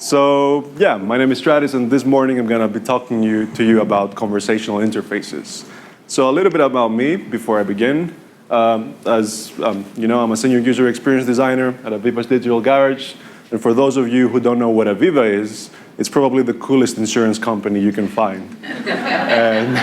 So yeah, my name is Stratis, and this morning I'm going to be talking to you about conversational interfaces. So a little bit about me before I begin. As you know, I'm a senior user experience designer at Aviva's Digital Garage. And for those of you who don't know what Aviva is, it's probably the coolest insurance company you can find. And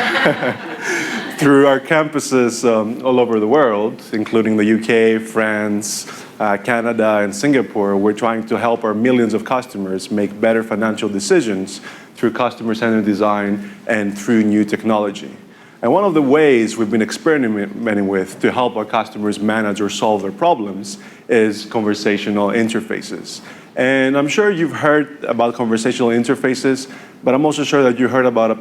through our campuses all over the world, including the UK, France, Canada, and Singapore, we're trying to help our millions of customers make better financial decisions through customer-centered design and through new technology. And one of the ways we've been experimenting with to help our customers manage or solve their problems is conversational interfaces. And I'm sure you've heard about conversational interfaces, but I'm also sure that you heard about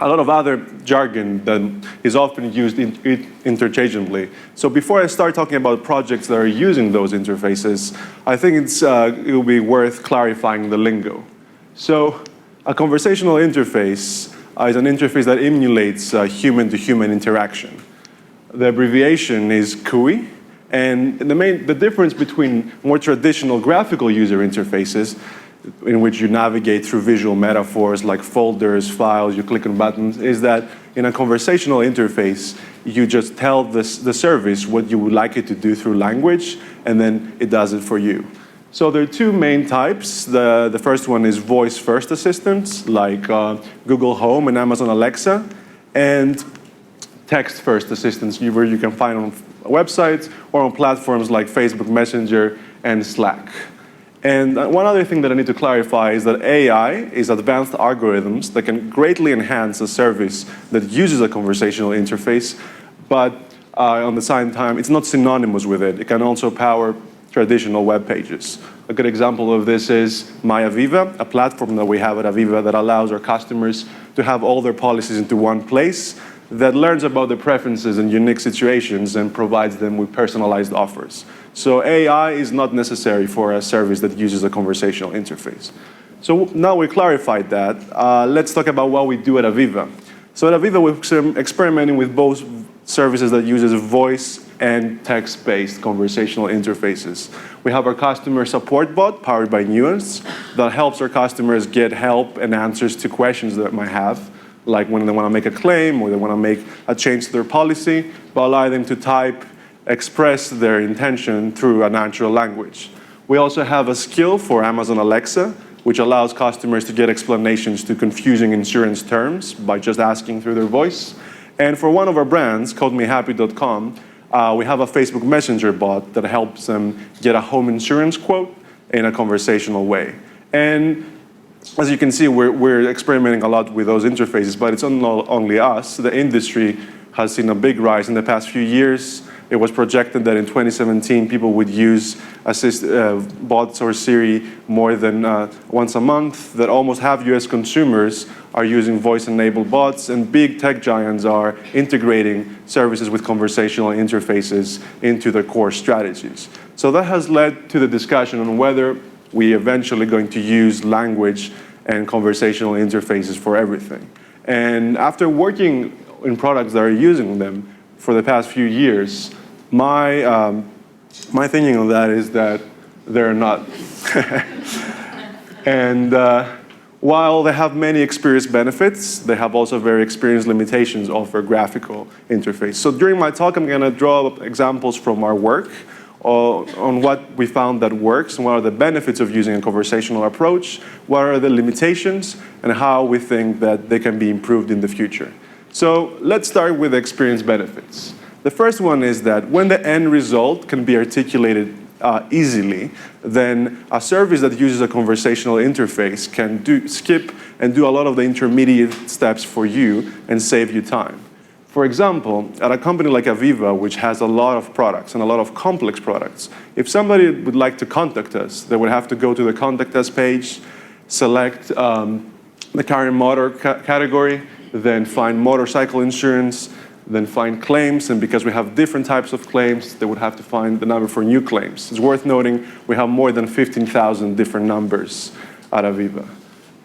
a lot of other jargon that is often used interchangeably. So before I start talking about projects that are using those interfaces, I think it will be worth clarifying the lingo. So a conversational interface is an interface that emulates human-to-human interaction. The abbreviation is CUI, and the difference between more traditional graphical user interfaces, in which you navigate through visual metaphors like folders, files, you click on buttons, is that in a conversational interface, you just tell the service what you would like it to do through language, and then it does it for you. So there are two main types. The first one is voice-first assistants, like Google Home and Amazon Alexa, and text-first assistants, where you can find on websites or on platforms like Facebook Messenger and Slack. And one other thing that I need to clarify is that AI is advanced algorithms that can greatly enhance a service that uses a conversational interface, but on the same time, it's not synonymous with it. It can also power traditional web pages. A good example of this is My Aviva, a platform that we have at Aviva that allows our customers to have all their policies into one place, that learns about their preferences and unique situations and provides them with personalized offers. So AI is not necessary for a service that uses a conversational interface. So now we clarified that, let's talk about what we do at Aviva. So at Aviva, we're experimenting with both services that uses voice and text-based conversational interfaces. We have our customer support bot powered by Nuance that helps our customers get help and answers to questions that they might have, like when they want to make a claim or they want to make a change to their policy, but allow them to type, express their intention through a natural language. We also have a skill for Amazon Alexa, which allows customers to get explanations to confusing insurance terms by just asking through their voice. And for one of our brands, CodeMeHappy.com, we have a Facebook Messenger bot that helps them get a home insurance quote in a conversational way. And as you can see, we're experimenting a lot with those interfaces, but it's not only us. The industry has seen a big rise in the past few years. It was projected that in 2017, people would use bots or Siri more than once a month, that almost half US consumers are using voice-enabled bots, and big tech giants are integrating services with conversational interfaces into their core strategies. So that has led to the discussion on whether we eventually going to use language and conversational interfaces for everything. And after working in products that are using them for the past few years, my thinking on that is that they're not. And while they have many experience benefits, they have also very experience limitations of a graphical interface. So during my talk, I'm going to draw up examples from our work on what we found that works, and what are the benefits of using a conversational approach, what are the limitations, and how we think that they can be improved in the future. So let's start with the experience benefits. The first one is that when the end result can be articulated easily, then a service that uses a conversational interface can skip and do a lot of the intermediate steps for you and save you time. For example, at a company like Aviva, which has a lot of products and a lot of complex products, if somebody would like to contact us, they would have to go to the Contact Us page, select the car and motor category, then find motorcycle insurance, then find claims, and because we have different types of claims, they would have to find the number for new claims. It's worth noting we have more than 15,000 different numbers at Aviva.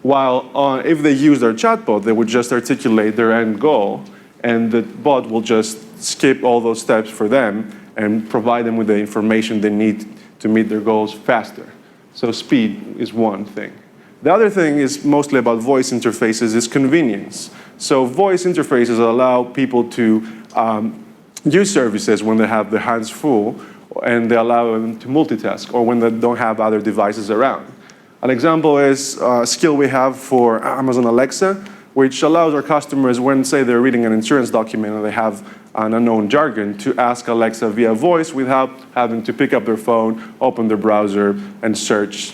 While if they use their chatbot, they would just articulate their end goal, and the bot will just skip all those steps for them and provide them with the information they need to meet their goals faster. So speed is one thing. The other thing is mostly about voice interfaces is convenience. So voice interfaces allow people to use services when they have their hands full, and they allow them to multitask, or when they don't have other devices around. An example is a skill we have for Amazon Alexa, which allows our customers, when, say, they're reading an insurance document and they have an unknown jargon, to ask Alexa via voice without having to pick up their phone, open their browser, and search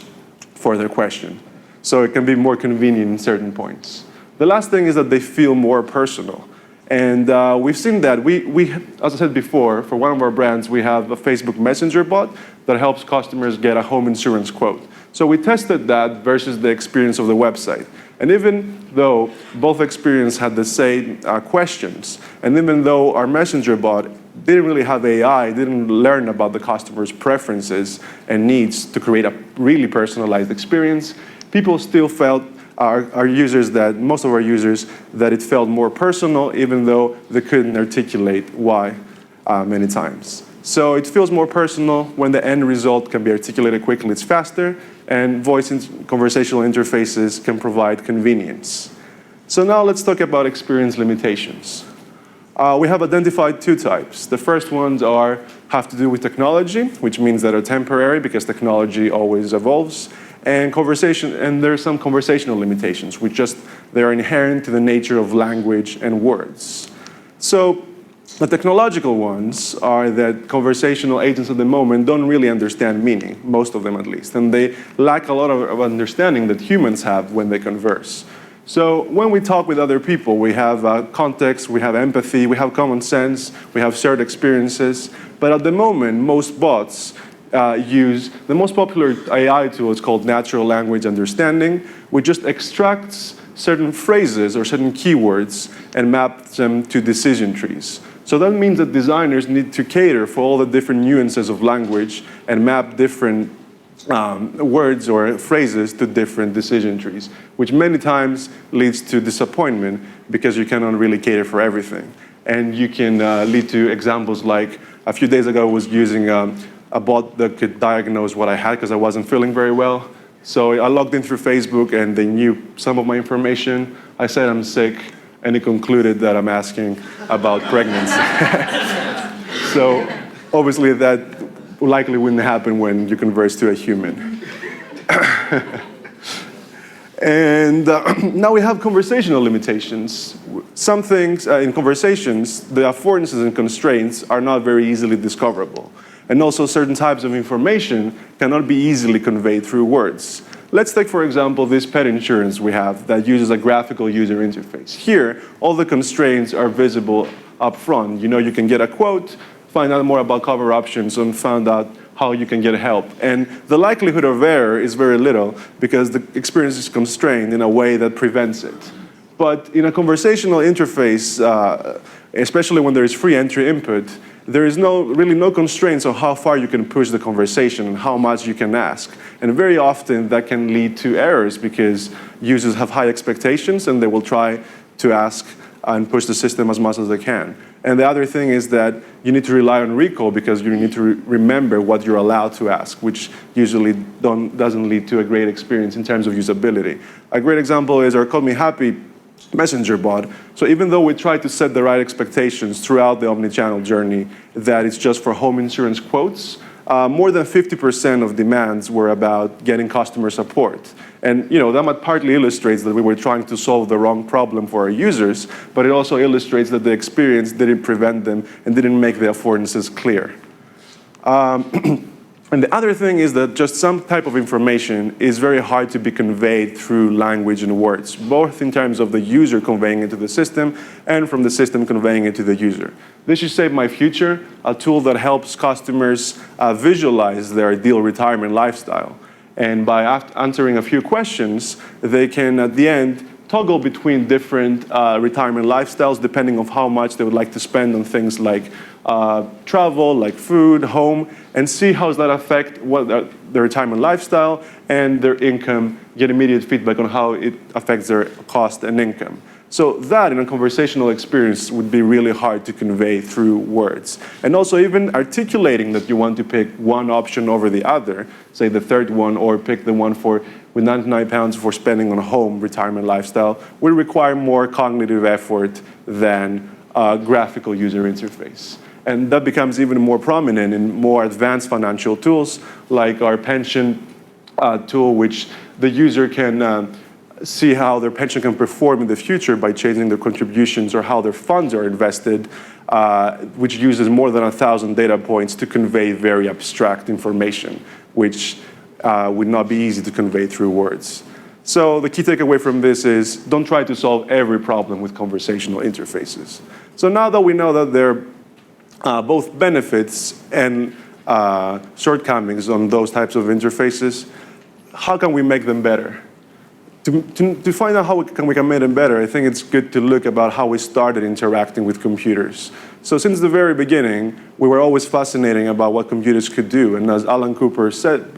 for their question. So it can be more convenient in certain points. The last thing is that they feel more personal. And we've seen that. We, as I said before, for one of our brands, we have a Facebook Messenger bot that helps customers get a home insurance quote. So we tested that versus the experience of the website. And even though both experiences had the same questions, and even though our Messenger bot didn't really have AI, didn't learn about the customer's preferences and needs to create a really personalized experience, people still felt, our users, that most of our users, that it felt more personal, even though they couldn't articulate why many times. So it feels more personal when the end result can be articulated quickly. It's faster, and voice and conversational interfaces can provide convenience. So now let's talk about experience limitations. We have identified two types. The first ones have to do with technology, which means that are temporary because technology always evolves. And there are some conversational limitations, which they are inherent to the nature of language and words. So the technological ones are that conversational agents at the moment don't really understand meaning, most of them at least, and they lack a lot of understanding that humans have when they converse. So when we talk with other people, we have context, we have empathy, we have common sense, we have shared experiences, but at the moment, most bots use the most popular AI tool is called natural language understanding, which just extracts certain phrases or certain keywords and maps them to decision trees. So that means that designers need to cater for all the different nuances of language and map different words or phrases to different decision trees, which many times leads to disappointment because you cannot really cater for everything. And you can lead to examples like a few days ago I was using a bot that could diagnose what I had because I wasn't feeling very well. So I logged in through Facebook and they knew some of my information. I said I'm sick, and it concluded that I'm asking about pregnancy. So obviously that likely wouldn't happen when you converse to a human. And now we have conversational limitations. Some things in conversations, the affordances and constraints are not very easily discoverable. And also certain types of information cannot be easily conveyed through words. Let's take, for example, this pet insurance we have that uses a graphical user interface. Here, all the constraints are visible up front. You know, you can get a quote, find out more about cover options, and find out how you can get help. And the likelihood of error is very little because the experience is constrained in a way that prevents it. But in a conversational interface, especially when there is free entry input, there is really no constraints on how far you can push the conversation and how much you can ask. And very often that can lead to errors because users have high expectations and they will try to ask and push the system as much as they can. And the other thing is that you need to rely on recall because you need to remember what you're allowed to ask, which usually doesn't lead to a great experience in terms of usability. A great example is our Call Me Happy Messenger bot. So even though we try to set the right expectations throughout the omni-channel journey, that it's just for home insurance quotes, more than 50% of demands were about getting customer support. And that partly illustrates that we were trying to solve the wrong problem for our users, but it also illustrates that the experience didn't prevent them and didn't make the affordances clear. And the other thing is that just some type of information is very hard to be conveyed through language and words, both in terms of the user conveying it to the system and from the system conveying it to the user. This is Save My Future, a tool that helps customers visualize their ideal retirement lifestyle. And by answering a few questions, they can, at the end, toggle between different retirement lifestyles depending on how much they would like to spend on things like travel, like food, home, and see how does that affect their retirement lifestyle and their income, get immediate feedback on how it affects their cost and income. So that in a conversational experience would be really hard to convey through words. And also even articulating that you want to pick one option over the other, say the third one, or pick the one with £99 for spending on a home retirement lifestyle, will require more cognitive effort than a graphical user interface. And that becomes even more prominent in more advanced financial tools like our pension tool, which the user can see how their pension can perform in the future by changing their contributions or how their funds are invested, which uses more than 1,000 data points to convey very abstract information, which would not be easy to convey through words. So the key takeaway from this is don't try to solve every problem with conversational interfaces. So now that we know that there are both benefits and shortcomings on those types of interfaces, how can we make them better? To find out how we can make them better, I think it's good to look about how we started interacting with computers. So since the very beginning, we were always fascinated about what computers could do. And as Alan Cooper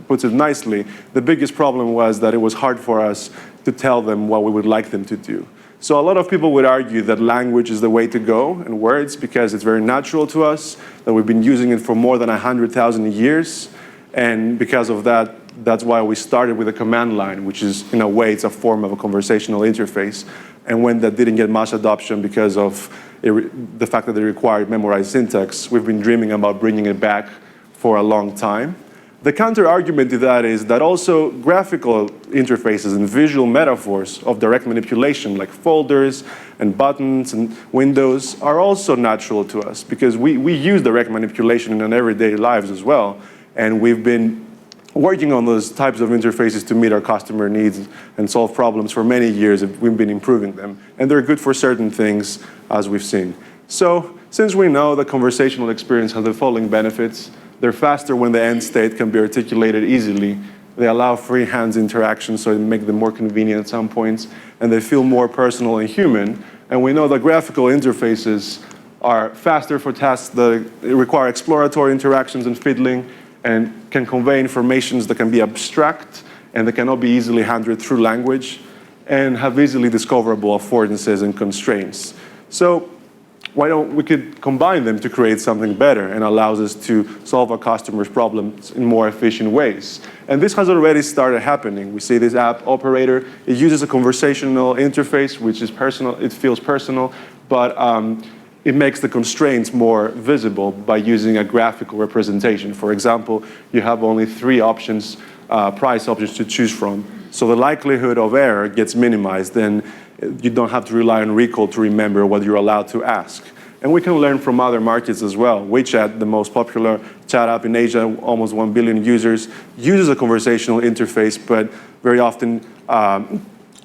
puts it nicely, the biggest problem was that it was hard for us to tell them what we would like them to do. So a lot of people would argue that language is the way to go, and words, because it's very natural to us, that we've been using it for more than 100,000 years. And because of that, that's why we started with a command line, which is, in a way, it's a form of a conversational interface. And when that didn't get much adoption because of the fact that it required memorized syntax, we've been dreaming about bringing it back for a long time. The counter-argument to that is that also graphical interfaces and visual metaphors of direct manipulation, like folders and buttons and windows, are also natural to us because we use direct manipulation in our everyday lives as well. And we've been working on those types of interfaces to meet our customer needs and solve problems for many years. We've been improving them. And they're good for certain things, as we've seen. So since we know the conversational experience has the following benefits, they're faster when the end state can be articulated easily. They allow free-hands interaction, so it makes them more convenient at some points. And they feel more personal and human. And we know that graphical interfaces are faster for tasks that require exploratory interactions and fiddling, and can convey informations that can be abstract and that cannot be easily handled through language, and have easily discoverable affordances and constraints. So why don't we could combine them to create something better and allows us to solve our customers' problems in more efficient ways. And this has already started happening. We see this app operator, it uses a conversational interface, which is personal, it feels personal, but it makes the constraints more visible by using a graphical representation. For example, you have only 3 options, price options to choose from. So the likelihood of error gets minimized, and you don't have to rely on recall to remember what you're allowed to ask. And we can learn from other markets as well. WeChat, the most popular chat app in Asia, almost 1 billion users, uses a conversational interface, but very often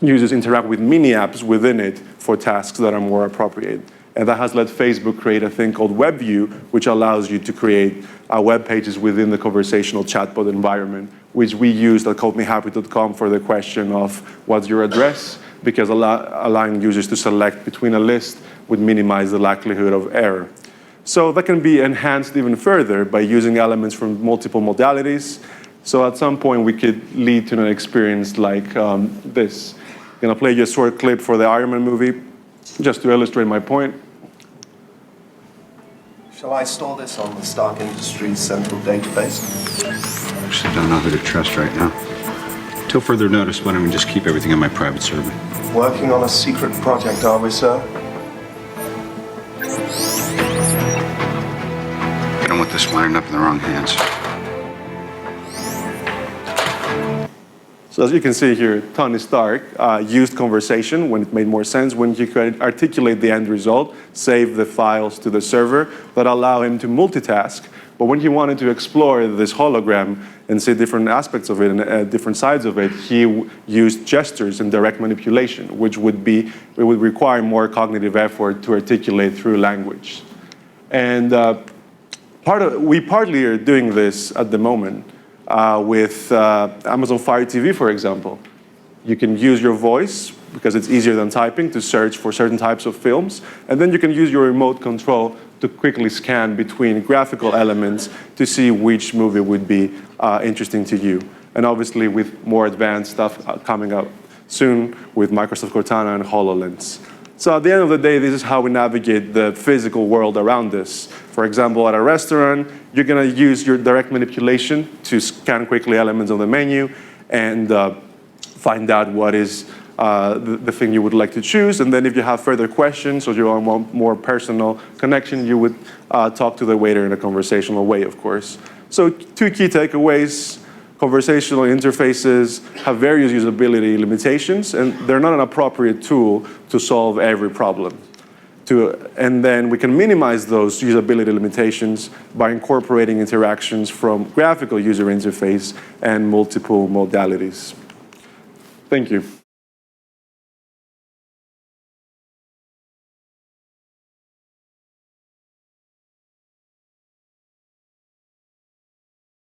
users interact with mini apps within it for tasks that are more appropriate. And that has let Facebook create a thing called WebView, which allows you to create web pages within the conversational chatbot environment, which we used at CallMeHappy.com for the question of what's your address, because allowing users to select between a list would minimize the likelihood of error. So that can be enhanced even further by using elements from multiple modalities. So at some point, we could lead to an experience like this. I'm going to play you a short clip for the Iron Man movie, just to illustrate my point. Shall I store this on the Stark Industries central database? I actually don't know who to trust right now. Till further notice, why don't we just keep everything on my private server? Working on a secret project, are we, sir? I don't want this winding up in the wrong hands. So as you can see here, Tony Stark used conversation when it made more sense, when he could articulate the end result, save the files to the server that allow him to multitask. But when he wanted to explore this hologram and see different aspects of it and different sides of it, he used gestures and direct manipulation, which would require more cognitive effort to articulate through language. And we partly are doing this at the moment with Amazon Fire TV, for example. You can use your voice, because it's easier than typing, to search for certain types of films. And then you can use your remote control to quickly scan between graphical elements to see which movie would be interesting to you. And obviously with more advanced stuff coming up soon with Microsoft Cortana and HoloLens. So at the end of the day, this is how we navigate the physical world around us. For example, at a restaurant, you're going to use your direct manipulation to scan quickly elements on the menu and find out what is the thing you would like to choose. And then if you have further questions or you want more personal connection, you would talk to the waiter in a conversational way, of course. So 2 key takeaways. Conversational interfaces have various usability limitations, and they're not an appropriate tool to solve every problem. And then we can minimize those usability limitations by incorporating interactions from graphical user interface and multiple modalities. Thank you.